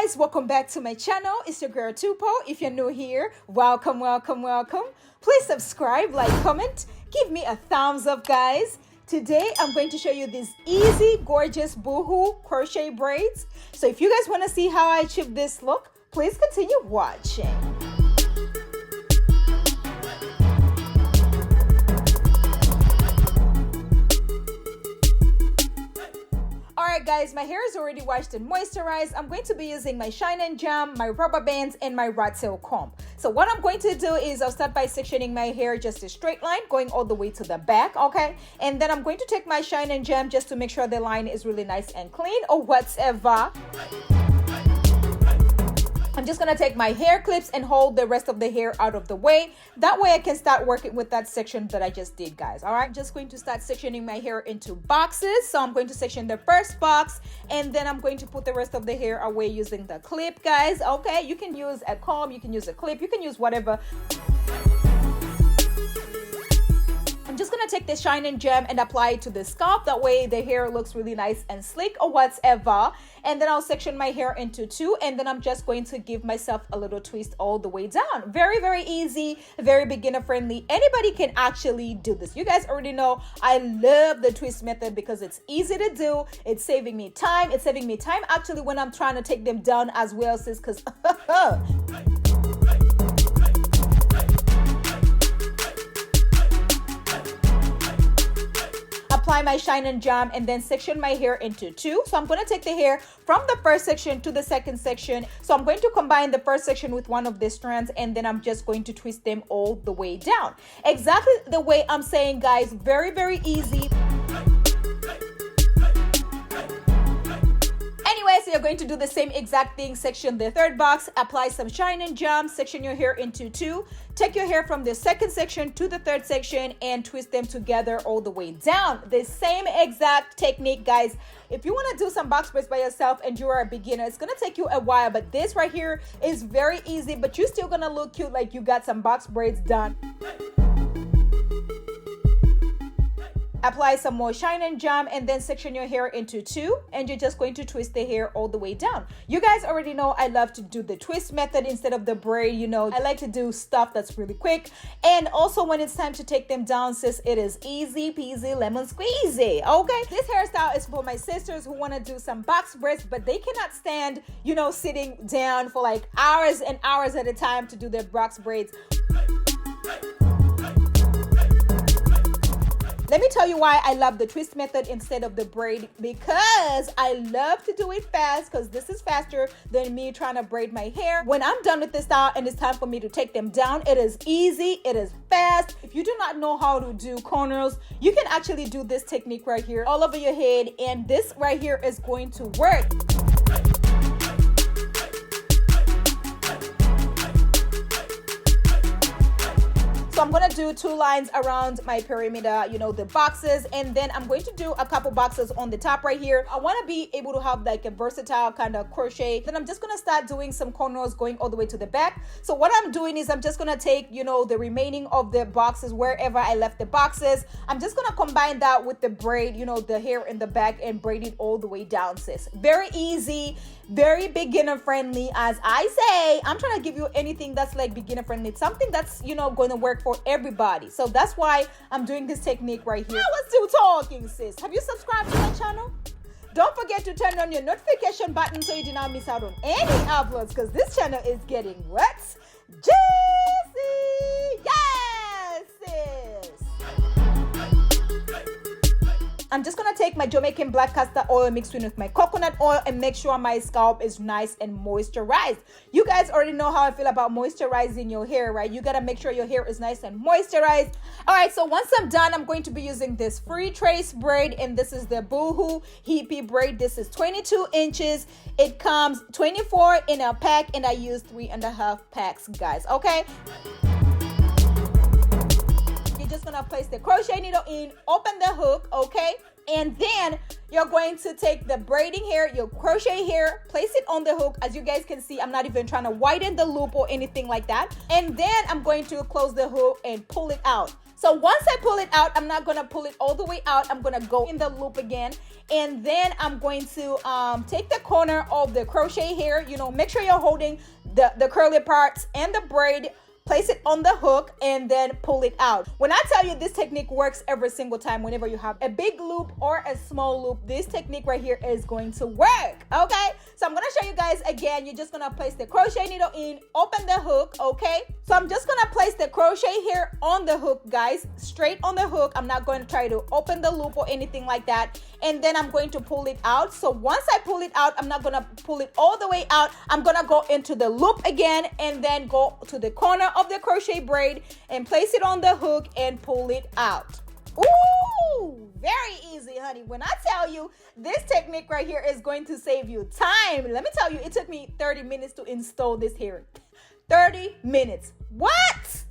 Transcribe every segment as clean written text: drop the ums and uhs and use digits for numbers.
guys, welcome back to my channel. It's your girl Tupo. If you're new here, welcome. Please subscribe, like, comment, give me a thumbs up, guys. Today I'm going to show you these easy, gorgeous boohoo crochet braids. So if you guys want to see how I achieve this look, please continue watching. Alright guys, my hair is already washed and moisturized. I'm going to be using my shine and jam, my rubber bands, and my rat tail comb. So what I'm going to do is I'll start by sectioning my hair just a straight line going all the way to the back, okay? And then I'm going to take my shine and jam just to make sure the line is really nice and clean or whatever. I'm just gonna take my hair clips and hold the rest of the hair out of the way. That way I can start working with that section that I just did, guys. All right, just going to start sectioning my hair into boxes. So I'm going to section the first box, and then I'm going to put the rest of the hair away using the clip, guys. Okay, you can use a comb, you can use a clip, you can use whatever. I'm just gonna take the shine and jam and apply it to the scalp. That way the hair looks really nice and sleek or whatever. And then I'll section my hair into two, and then I'm just going to give myself a little twist all the way down. Very, very easy, very beginner friendly. Anybody can actually do this. You guys already know I love the twist method because it's easy to do. It's saving me time. It's saving me time actually when I'm trying to take them down as well, sis, because apply my shine and jam and then section my hair into two. So I'm going to take the hair from the first section to the second section. So I'm going to combine the first section with one of the strands, and then I'm just going to twist them all the way down. Exactly the way I'm saying, guys. Very, very easy. So you're going to do the same exact thing. Section the third box, apply some shine and jam, section your hair into two, take your hair from the second section to the third section and twist them together all the way down. The same exact technique, guys. If you want to do some box braids by yourself and you are a beginner, it's going to take you a while, but this right here is very easy, but you're still going to look cute like you got some box braids done. Apply some more shine and jam and then section your hair into two, and you're just going to twist the hair all the way down. You guys already know I love to do the twist method instead of the braid. You know, I like to do stuff that's really quick, and also when it's time to take them down, sis, it is easy peasy lemon squeezy. Okay, this hairstyle is for my sisters who want to do some box braids, but they cannot stand, you know, sitting down for like hours and hours at a time to do their box braids. Let me tell you why I love the twist method instead of the braid, because I love to do it fast, because this is faster than me trying to braid my hair. When I'm done with this style and it's time for me to take them down, it is easy, it is fast. If you do not know how to do corners, you can actually do this technique right here all over your head, and this right here is going to work. So I'm going to do two lines around my perimeter, you know, the boxes, and then I'm going to do a couple boxes on the top right here. I want to be able to have like a versatile kind of crochet. Then I'm just going to start doing some corners going all the way to the back. So what I'm doing is I'm just going to take, you know, the remaining of the boxes wherever I left the boxes. I'm just going to combine that with the braid, you know, the hair in the back, and braid it all the way down, sis. Very easy, very beginner friendly. As I say, I'm trying to give you anything that's like beginner friendly, something that's, you know, going to work for everybody. So that's why I'm doing this technique right here. I was still talking, sis. Have you subscribed to my channel? Don't forget to turn on your notification button so you do not miss out on any uploads, because this channel is getting what? Juicy! Yes, sis! I'm just gonna take my Jamaican black castor oil mixed in with my coconut oil and make sure my scalp is nice and moisturized. You guys already know how I feel about moisturizing your hair, right? You gotta make sure your hair is nice and moisturized. All right, so once I'm done, I'm going to be using this free trace braid, and this is the Boohoo Hippie braid. This is 22 inches. It comes 24 in a pack, and I use 3.5 packs, guys, okay? Just gonna place the crochet needle in, open the hook, okay, and then you're going to take the braiding hair, your crochet hair, place it on the hook. As you guys can see, I'm not even trying to widen the loop or anything like that, and then I'm going to close the hook and pull it out. So once I pull it out, I'm not gonna pull it all the way out. I'm gonna go in the loop again, and then I'm going to take the corner of the crochet here. You know, make sure you're holding the curly parts and the braid. Place it on the hook and then pull it out. When I tell you this technique works every single time, whenever you have a big loop or a small loop, this technique right here is going to work, okay? So I'm gonna show you guys again. You're just gonna place the crochet needle in, open the hook, okay? So I'm just gonna place the crochet here on the hook, guys, straight on the hook. I'm not going to try to open the loop or anything like that. And then I'm going to pull it out. So once I pull it out, I'm not gonna pull it all the way out. I'm gonna go into the loop again and then go to the corner of the crochet braid and place it on the hook and pull it out. Ooh, very easy, honey. When I tell you this technique right here is going to save you time, let me tell you, it took me 30 minutes to install this here. 30 minutes. What?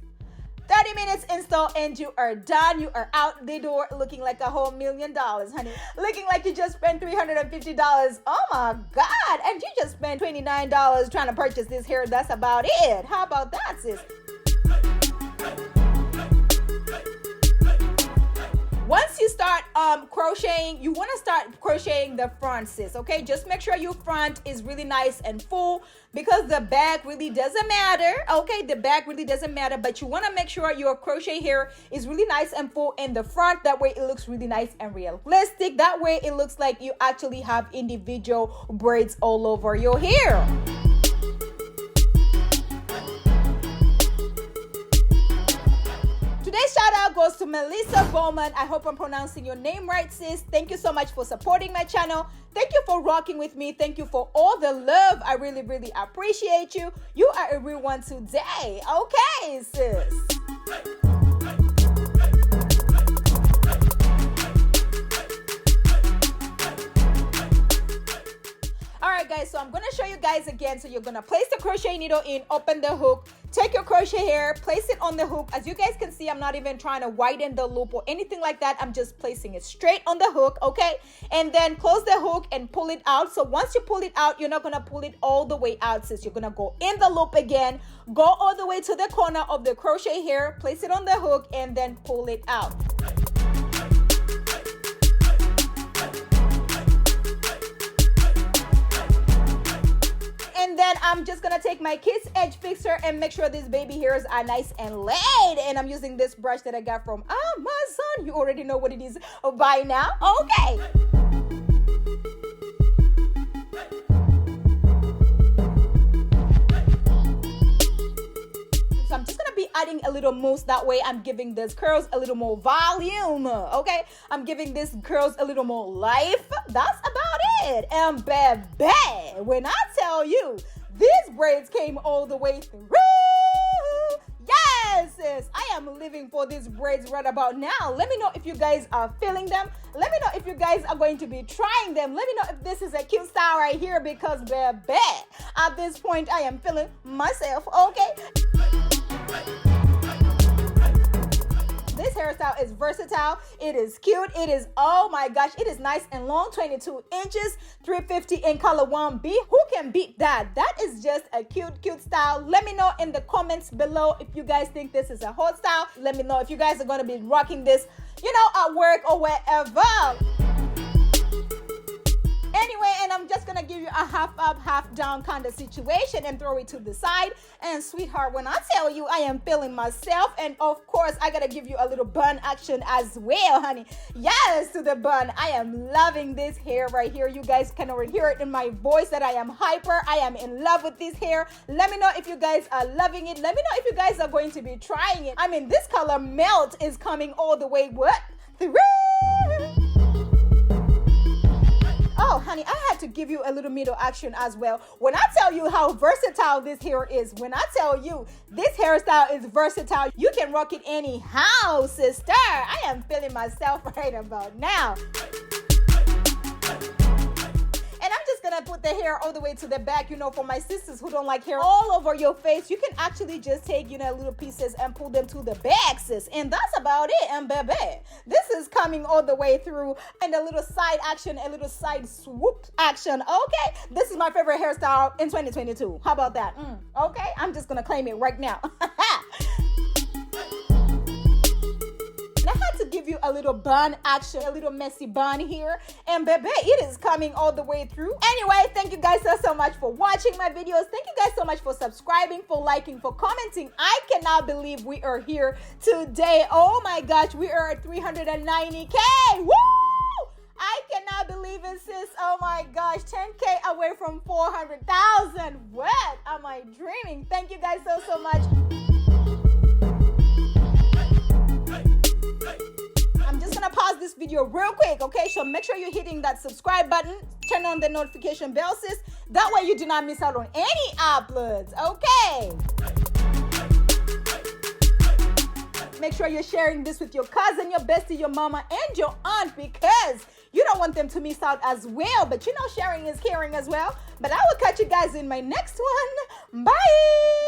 30 minutes install and you are done. You are out the door looking like a whole $1 million, honey. Looking like you just spent $350. Oh my God. And you just spent $29 trying to purchase this hair. That's about it. How about that, sis? Once you start crocheting, you want to start crocheting the front, sis, okay? Just make sure your front is really nice and full, because the back really doesn't matter, okay? The back really doesn't matter, but you want to make sure your crochet hair is really nice and full in the front. That way it looks really nice and realistic. That way it looks like you actually have individual braids all over your hair. Today's shout out goes to Melissa Bowman. I hope I'm pronouncing your name right, sis. Thank you so much for supporting my channel. Thank you for rocking with me. Thank you for all the love. I really, really appreciate you. You are a real one today. Okay, sis. Alright guys, so I'm going to show you guys again. So you're going to place the crochet needle in, open the hook, take your crochet hair, place it on the hook. As you guys can see, I'm not even trying to widen the loop or anything like that. I'm just placing it straight on the hook, okay? And then close the hook and pull it out. So once you pull it out, you're not going to pull it all the way out, sis. You're going to go in the loop again, go all the way to the corner of the crochet hair, place it on the hook, and then pull it out. And then I'm just gonna take my Kids Edge Fixer and make sure these baby hairs are nice and laid. And I'm using this brush that I got from Amazon. You already know what it is by now. Okay. So I'm just gonna be adding a little mousse. That way I'm giving these curls a little more volume, okay? I'm giving these curls a little more life. That's about it. And baby, when I tell you these braids came all the way through, yes, sis, I am living for these braids right about now. Let me know if you guys are feeling them. Let me know if you guys are going to be trying them. Let me know if this is a cute style right here, because baby, at this point I am feeling myself, okay? This hairstyle is versatile. It is cute. It is, oh my gosh, it is nice and long, 22 inches, 350 in color 1B. Who can beat that? That is just a cute style. Let me know in the comments below if you guys think this is a hot style. Let me know if you guys are going to be rocking this, you know, at work or wherever. Anyway, and I'm just gonna give you a half up, half down kind of situation and throw it to the side. And sweetheart, when I tell you I am feeling myself, and of course I gotta give you a little bun action as well, honey. Yes, to the bun. I am loving this hair right here. You guys can already hear it in my voice that I am hyper. I am in love with this hair. Let me know if you guys are loving it. Let me know if you guys are going to be trying it. I mean, this color melt is coming all the way what? Through. Oh, honey, I had to give you a little middle action as well. When I tell you how versatile this hair is, when I tell you this hairstyle is versatile, you can rock it anyhow, sister. I am feeling myself right about now. And I'm just gonna put the hair all the way to the back, you know, for my sisters who don't like hair all over your face. You can actually just take, you know, little pieces and pull them to the back, sis. And that's about it. And baby, this is coming all the way through. And a little side action, a little side swoop action. Okay, this is my favorite hairstyle in 2022. How about that? Okay, I'm just gonna claim it right now. had to give you a little bun action, a little messy bun here. And baby, it is coming all the way through. Anyway, thank you guys so much for watching my videos. Thank you guys so much for subscribing, for liking, for commenting. I cannot believe we are here today. Oh my gosh, we are at 390K. Woo! I cannot believe it, sis. Oh my gosh, 10K away from 400,000. What am I dreaming? Thank you guys so much. I'm just gonna pause this video real quick, okay? So make sure you're hitting that subscribe button, turn on the notification bell, sis. That way you do not miss out on any uploads, okay? Make sure you're sharing this with your cousin, your bestie, your mama, and your aunt, because you don't want them to miss out as well. But you know, sharing is caring as well. But I will catch you guys in my next one. Bye!